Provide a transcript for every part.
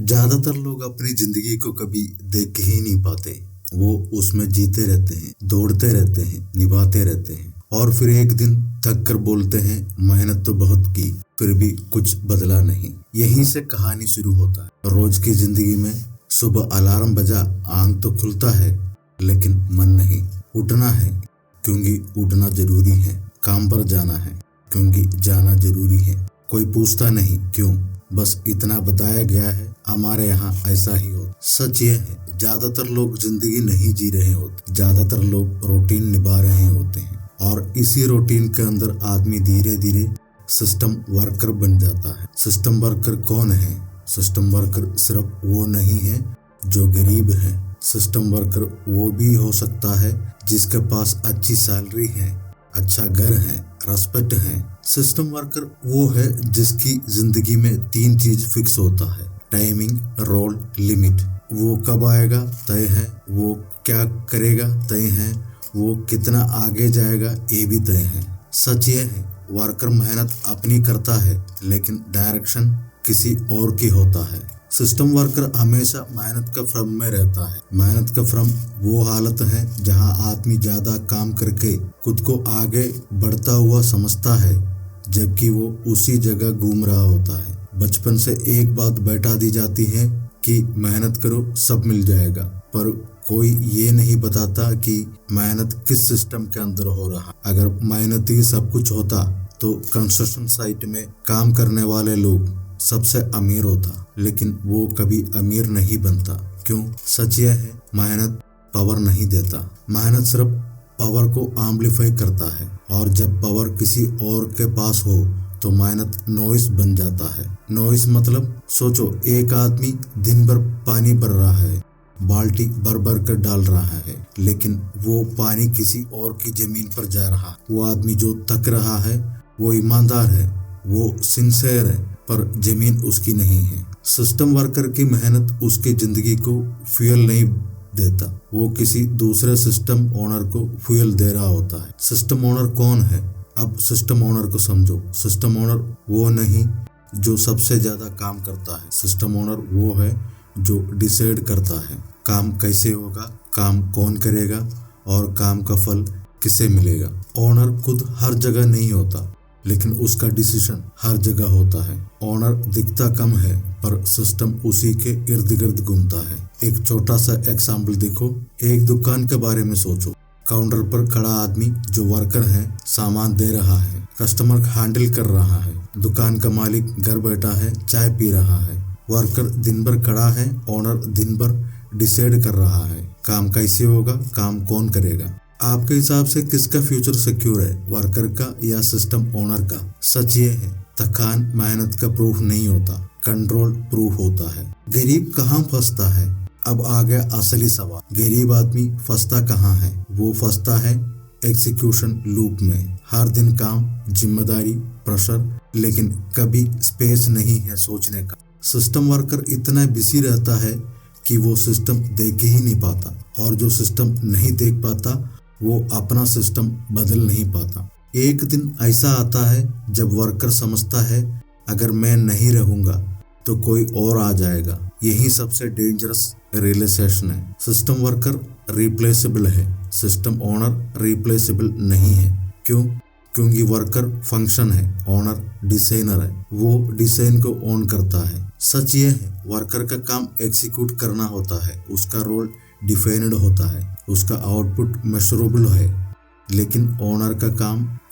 ज्यादातर लोग अपनी जिंदगी को कभी देख ही नहीं पाते। वो उसमें जीते रहते हैं, दौड़ते रहते हैं, निभाते रहते हैं और फिर एक दिन थक कर बोलते हैं मेहनत तो बहुत की, फिर भी कुछ बदला नहीं। यहीं से कहानी शुरू होता है। रोज की जिंदगी में सुबह अलार्म बजा, आंख तो खुलता है लेकिन मन नहीं। उठना है क्योंकि उठना जरूरी है, काम पर जाना है क्योंकि जाना जरूरी है। कोई पूछता नहीं क्यों, बस इतना बताया गया है। हमारे यहाँ ऐसा ही होता। सच ये है, ज्यादातर लोग जिंदगी नहीं जी रहे होते, ज्यादातर लोग रूटीन निभा रहे होते हैं और इसी रूटीन के अंदर आदमी धीरे धीरे सिस्टम वर्कर बन जाता है। सिस्टम वर्कर कौन है? सिस्टम वर्कर सिर्फ वो नहीं है जो गरीब है। सिस्टम वर्कर वो भी हो सकता है जिसके पास अच्छी सैलरी है, अच्छा घर है, रेस्पेक्ट है। सिस्टम वर्कर वो है जिसकी जिंदगी में 3 चीज फिक्स होता है: टाइमिंग, रोल, लिमिट। वो कब आएगा तय है, वो क्या करेगा तय है, वो कितना आगे जाएगा ये भी तय है। सच ये है, वर्कर मेहनत अपनी करता है लेकिन डायरेक्शन किसी और की होता है। सिस्टम वर्कर हमेशा मेहनत का फ्रम में रहता है। मेहनत का फ्रम वो हालत है जहां आदमी ज्यादा काम करके खुद को आगे बढ़ता हुआ समझता है जबकि वो उसी जगह घूम रहा होता है। बचपन से एक बात बैठा दी जाती है कि मेहनत करो सब मिल जाएगा, पर कोई ये नहीं बताता कि मेहनत किस सिस्टम के अंदर हो रहा। अगर मेहनत ही सब कुछ होता तो कंस्ट्रक्शन साइट में काम करने वाले लोग सबसे अमीर होता, लेकिन वो कभी अमीर नहीं बनता। क्यों? सच यह है, मेहनत पावर नहीं देता। मेहनत सिर्फ पावर को एम्प्लीफाई करता है और जब पावर किसी और के पास हो तो मेहनत नॉइस बन जाता है। नॉइस मतलब सोचो, एक आदमी दिन भर पानी भर रहा है, बाल्टी भर भर कर डाल रहा है, लेकिन वो पानी किसी और की जमीन पर जा रहा। वो आदमी जो थक रहा है वो ईमानदार है, वो सिंसियर है, पर जमीन उसकी नहीं है। सिस्टम वर्कर की मेहनत उसकी जिंदगी को फ्यूल नहीं देता, वो किसी दूसरे सिस्टम ओनर को फ्यूल दे रहा होता है। सिस्टम ओनर कौन है? अब सिस्टम ओनर को समझो। सिस्टम ओनर वो नहीं जो सबसे ज्यादा काम करता है। सिस्टम ओनर वो है जो डिसाइड करता है काम कैसे होगा, काम कौन करेगा और काम का फल किसे मिलेगा। ओनर खुद हर जगह नहीं होता लेकिन उसका डिसीजन हर जगह होता है। ओनर दिखता कम है पर सिस्टम उसी के इर्द गिर्द घूमता है। एक छोटा सा एग्जाम्पल देखो। एक दुकान के बारे में सोचो। काउंटर पर खड़ा आदमी जो वर्कर है सामान दे रहा है, कस्टमर हैंडल कर रहा है। दुकान का मालिक घर बैठा है, चाय पी रहा है। वर्कर दिन भर खड़ा है, ओनर दिन भर डिसाइड कर रहा है काम कैसे होगा, काम कौन करेगा। आपके हिसाब से किसका फ्यूचर सिक्योर है, वर्कर का या सिस्टम ओनर का? सच ये है, थकान मेहनत का प्रूफ नहीं होता, कंट्रोल प्रूफ होता है। गरीब कहाँ फंसता है? अब आ गया असली सवाल। गरीब आदमी फंसता कहाँ है? वो फंसता है एग्जीक्यूशन लूप में। हर दिन काम, जिम्मेदारी, प्रेशर, लेकिन कभी स्पेस नहीं है सोचने का। सिस्टम वर्कर इतना बिजी रहता है कि वो सिस्टम देख ही नहीं पाता, और जो सिस्टम नहीं देख पाता वो अपना सिस्टम बदल नहीं पाता। एक दिन ऐसा आता है जब वर्कर समझता है अगर मैं नहीं रहूंगा तो कोई और आ जाएगा। यही सबसे डेंजरस रियलाइजेशन है। सिस्टम वर्कर रिप्लेसेबल है, सिस्टम ओनर रिप्लेसेबल नहीं है। क्यों? क्योंकि वर्कर फंक्शन है, ओनर डिजाइनर है, वो डिजाइन को ओन करता है। सच ये है, वर्कर का काम एग्जीक्यूट करना होता है, उसका रोल डिफाइंड होता है, उसका आउटपुट मेजरेबल है, लेकिन ओनर का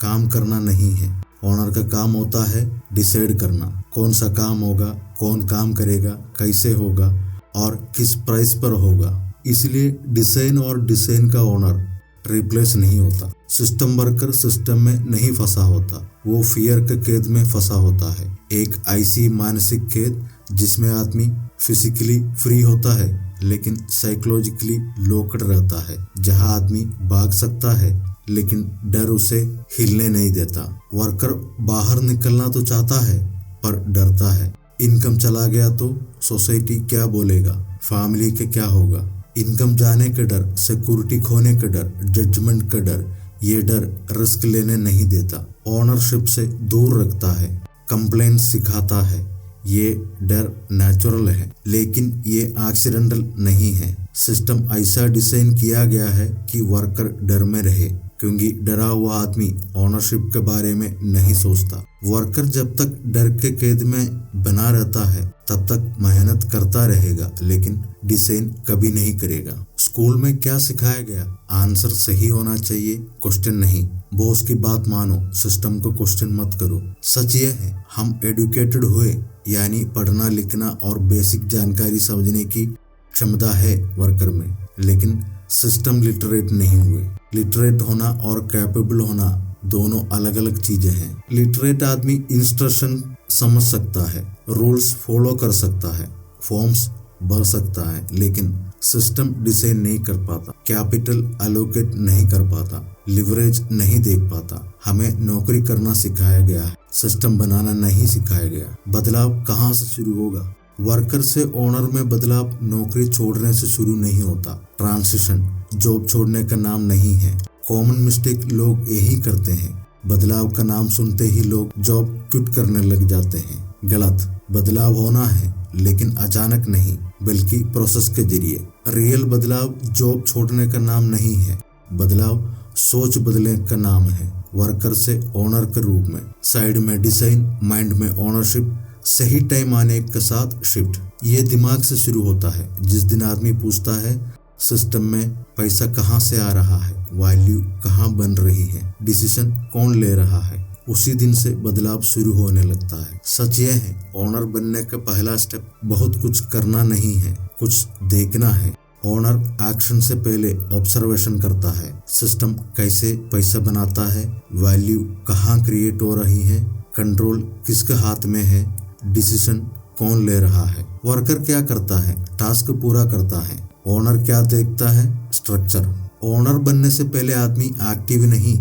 काम करना नहीं है। ओनर का काम होता है डिसाइड करना कौन सा काम होगा, कौन काम करेगा, कैसे होगा और किस प्राइस पर होगा। इसलिए डिजाइन और डिजाइन का ओनर रिप्लेस नहीं होता। सिस्टम वर्कर सिस्टम में नहीं फंसा होता, वो फियर के कैद में फंसा होता है। एक ऐसी मानसिक कैद जिसमें आदमी फिजिकली फ्री होता है लेकिन साइकोलॉजिकली लॉक्ड रहता है, जहां आदमी भाग सकता है लेकिन डर उसे हिलने नहीं देता। वर्कर बाहर निकलना तो चाहता है पर डरता है। इनकम चला गया तो सोसाइटी क्या बोलेगा, फैमिली के क्या होगा। इनकम जाने का डर, सिक्योरिटी खोने का डर, जजमेंट का डर, ये डर रिस्क लेने नहीं देता, ओनरशिप से दूर रखता है, कंप्लेंट सिखाता है, ये डर नेचुरल है, लेकिन ये एक्सीडेंटल नहीं है। सिस्टम ऐसा डिजाइन किया गया है कि वर्कर डर में रहे, क्योंकि डरा हुआ आदमी ओनरशिप के बारे में नहीं सोचता। वर्कर जब तक डर के कैद में बना रहता है तब तक मेहनत करता रहेगा, लेकिन डिजाइन कभी नहीं करेगा। स्कूल में क्या सिखाया गया? आंसर सही होना चाहिए, क्वेश्चन नहीं। बॉस की बात मानो, सिस्टम को क्वेश्चन मत करो। सच ये है, हम एडुकेटेड हुए, यानी पढ़ना लिखना और बेसिक जानकारी समझने की क्षमता है वर्कर में, लेकिन सिस्टम लिटरेट नहीं हुए। लिटरेट होना और कैपेबल होना दोनों अलग अलग चीजें हैं। लिटरेट आदमी इंस्ट्रक्शन समझ सकता है, रूल्स फॉलो कर सकता है, फॉर्म्स भर सकता है, लेकिन सिस्टम डिजाइन नहीं कर पाता, कैपिटल एलोकेट नहीं कर पाता, लिवरेज नहीं देख पाता। हमें नौकरी करना सिखाया गया है, सिस्टम बनाना नहीं सिखाया गया। बदलाव कहाँ से शुरू होगा? वर्कर से ओनर में बदलाव नौकरी छोड़ने से शुरू नहीं होता। ट्रांसिशन जॉब छोड़ने का नाम नहीं है। कॉमन मिस्टेक लोग यही करते हैं। बदलाव का नाम सुनते ही लोग जॉब क्विट करने लग जाते हैं। गलत। बदलाव होना है, लेकिन अचानक नहीं, बल्कि प्रोसेस के जरिए। रियल बदलाव जॉब छोड़ने का नाम नहीं है। बदलाव सोच बदलने का नाम है। वर्कर से ओनर के रूप में, साइड में डिजाइन, माइंड में ओनरशिप, सही टाइम आने के साथ शिफ्ट। ये दिमाग से शुरू होता है। जिस दिन आदमी पूछता है सिस्टम में पैसा कहाँ से आ रहा है, वैल्यू कहाँ बन रही है, डिसीजन कौन ले रहा है, उसी दिन से बदलाव शुरू होने लगता है। सच ये है, ओनर बनने का पहला स्टेप बहुत कुछ करना नहीं है, कुछ देखना है। ओनर एक्शन से पहले ऑब्जर्वेशन करता है। सिस्टम कैसे पैसा बनाता है, वैल्यू कहाँ क्रिएट हो रही है, कंट्रोल किसके हाथ में है, डिसीजन कौन ले रहा है। वर्कर क्या करता है? टास्क पूरा करता है। ओनर क्या देखता है? स्ट्रक्चर। ओनर बनने से पहले आदमी एक्टिव नहीं,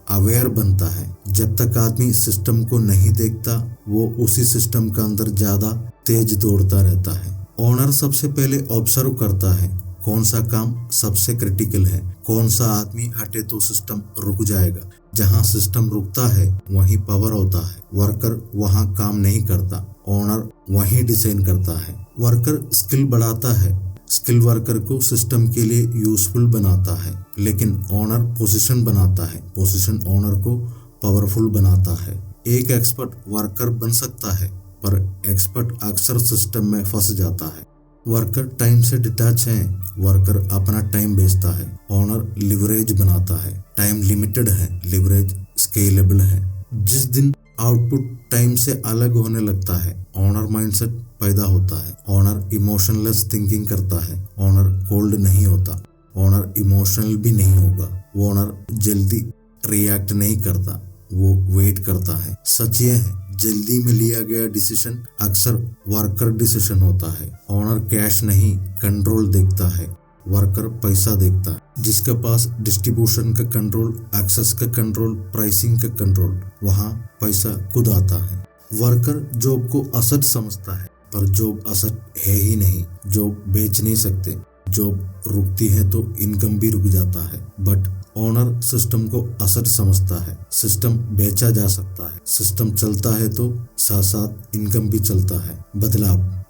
अवेयर बनता है। जब तक आदमी सिस्टम को नहीं देखता, वो उसी सिस्टम के अंदर ज्यादा तेज दौड़ता रहता है। ओनर सबसे पहले ऑब्जर्व करता है कौन सा काम सबसे क्रिटिकल है, कौन सा आदमी हटे तो सिस्टम रुक जाएगा। जहाँ सिस्टम रुकता है वहीं पावर होता है। वर्कर वहाँ काम नहीं करता, ओनर वहीं डिजाइन करता है। वर्कर स्किल बढ़ाता है, स्किल वर्कर को सिस्टम के लिए यूजफुल बनाता है, लेकिन ओनर पोजीशन बनाता है, पोजीशन ओनर को पावरफुल बनाता है। एक एक्सपर्ट वर्कर बन सकता है, पर एक्सपर्ट अक्सर सिस्टम में फंस जाता है। वर्कर टाइम से डिटैच है, वर्कर अपना टाइम बेचता है, ओनर लिवरेज बनाता है। टाइम लिमिटेड है, लिवरेज स्केलेबल है। जिस दिन आउटपुट टाइम से अलग होने लगता है, ओनर माइंडसेट पैदा होता है। ओनर इमोशनलेस थिंकिंग करता है, ओनर कोल्ड नहीं होता, ओनर इमोशनल भी नहीं होगा। ओनर जल्दी रिएक्ट नहीं करता, वो वेट करता है। सच ये है, जल्दी में लिया गया डिसीजन अक्सर वर्कर डिसीजन होता है। ओनर कैश नहीं, कंट्रोल देखता है, वर्कर पैसा देखता है। जिसके पास डिस्ट्रीब्यूशन का कंट्रोल, एक्सेस का कंट्रोल, प्राइसिंग का कंट्रोल, वहाँ पैसा खुद आता है। वर्कर जॉब को असट समझता है, पर जॉब असट है ही नहीं। जॉब बेच नहीं सकते, जॉब रुकती है तो इनकम भी रुक जाता है। बट ओनर सिस्टम को असर समझता है। सिस्टम बेचा जा सकता है, सिस्टम चलता है तो साथ साथ इनकम भी चलता है।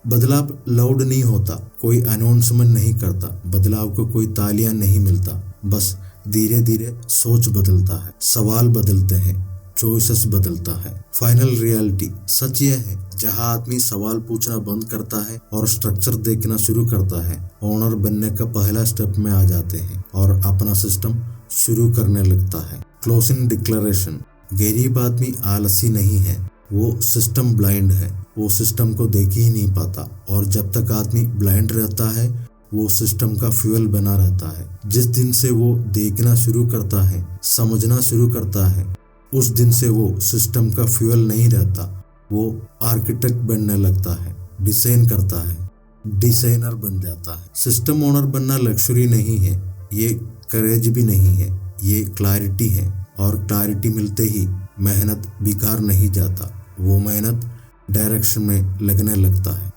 बदलाव लाउड नहीं होता, कोई अनाउंसमेंट नहीं करता, बदलाव को कोई तालियां नहीं मिलता, बस धीरे धीरे सोच बदलता है, सवाल बदलते हैं, चॉइसेस बदलता है। फाइनल रियलिटी सच यह है, जहां आदमी सवाल पूछना बंद करता है और स्ट्रक्चर देखना शुरू करता है, ओनर बनने का पहला स्टेप में आ जाते हैं और अपना सिस्टम शुरू करने लगता है। Closing declaration. गरीब आदमी आलसी नहीं है, वो सिस्टम ब्लाइंड है, वो सिस्टम को देख ही नहीं पाता। और जब तक आदमी ब्लाइंड रहता है, वो सिस्टम का फ्यूल बना रहता है। जिस दिन से वो देखना शुरू करता है, समझना शुरू करता है, उस दिन से वो सिस्टम का फ्यूल नहीं रहता, वो आर्किटेक्ट बनने लगता है, डिजाइन करता है, डिजाइनर बन जाता है। सिस्टम ओनर बनना लग्जरी नहीं है, ये करेज भी नहीं है, ये क्लैरिटी है। और क्लैरिटी मिलते ही मेहनत बेकार नहीं जाता, वो मेहनत डायरेक्शन में लगने लगता है।